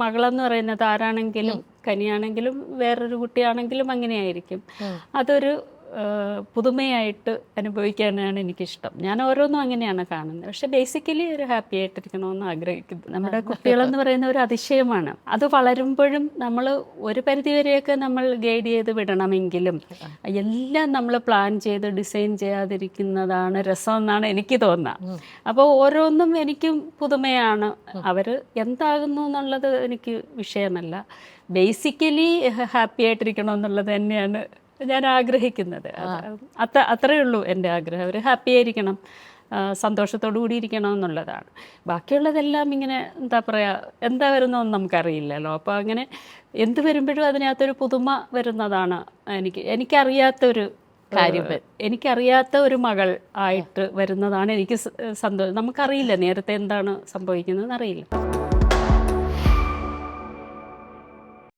മകളെന്ന് പറയുന്നത് ആരാണെങ്കിലും കനിയാണെങ്കിലും വേറൊരു കുട്ടിയാണെങ്കിലും അങ്ങനെയായിരിക്കും. അതൊരു പുതുമയായിട്ട് അനുഭവിക്കാനാണ് എനിക്കിഷ്ടം. ഞാൻ ഓരോന്നും അങ്ങനെയാണ് കാണുന്നത്. പക്ഷെ ബേസിക്കലി ഒരു ഹാപ്പി ആയിട്ടിരിക്കണമെന്ന് ആഗ്രഹിക്കുന്നു. നമ്മുടെ കുട്ടികളെന്ന് പറയുന്ന ഒരു അതിശയമാണ്. അത് വളരുമ്പോഴും നമ്മൾ ഒരു പരിധിവരെയൊക്കെ നമ്മൾ ഗൈഡ് ചെയ്ത് വിടണമെങ്കിലും എല്ലാം നമ്മൾ പ്ലാൻ ചെയ്ത് ഡിസൈൻ ചെയ്യാതിരിക്കുന്നതാണ് രസം എന്നാണ് എനിക്ക് തോന്നുന്നത്. അപ്പോൾ ഓരോന്നും എനിക്കും പുതുമയാണ്. അവർ എന്താകുന്നു എന്നുള്ളത് എനിക്ക് വിഷയമല്ല. ബേസിക്കലി ഹാപ്പി ആയിട്ടിരിക്കണമെന്നുള്ളത് തന്നെയാണ് ഞാൻ ആഗ്രഹിക്കുന്നത്. അത്രയേ ഉള്ളൂ എൻ്റെ ആഗ്രഹം. അവർ ഹാപ്പി ആയിരിക്കണം, സന്തോഷത്തോടു കൂടി ഇരിക്കണം എന്നുള്ളതാണ്. ബാക്കിയുള്ളതെല്ലാം ഇങ്ങനെ എന്താ പറയുക, എന്താ വരുന്നതെന്ന് നമുക്കറിയില്ലല്ലോ. അപ്പോൾ അങ്ങനെ എന്ത് വരുമ്പോഴും അതിനകത്തൊരു പുതുമ വരുന്നതാണ് എനിക്കറിയാത്തൊരു കാര്യം. എനിക്കറിയാത്ത ഒരു മകൾ ആയിട്ട് വരുന്നതാണ് എനിക്ക് സന്തോഷം. നമുക്കറിയില്ല നേരത്തെ എന്താണ് സംഭവിക്കുന്നതെന്ന് അറിയില്ല.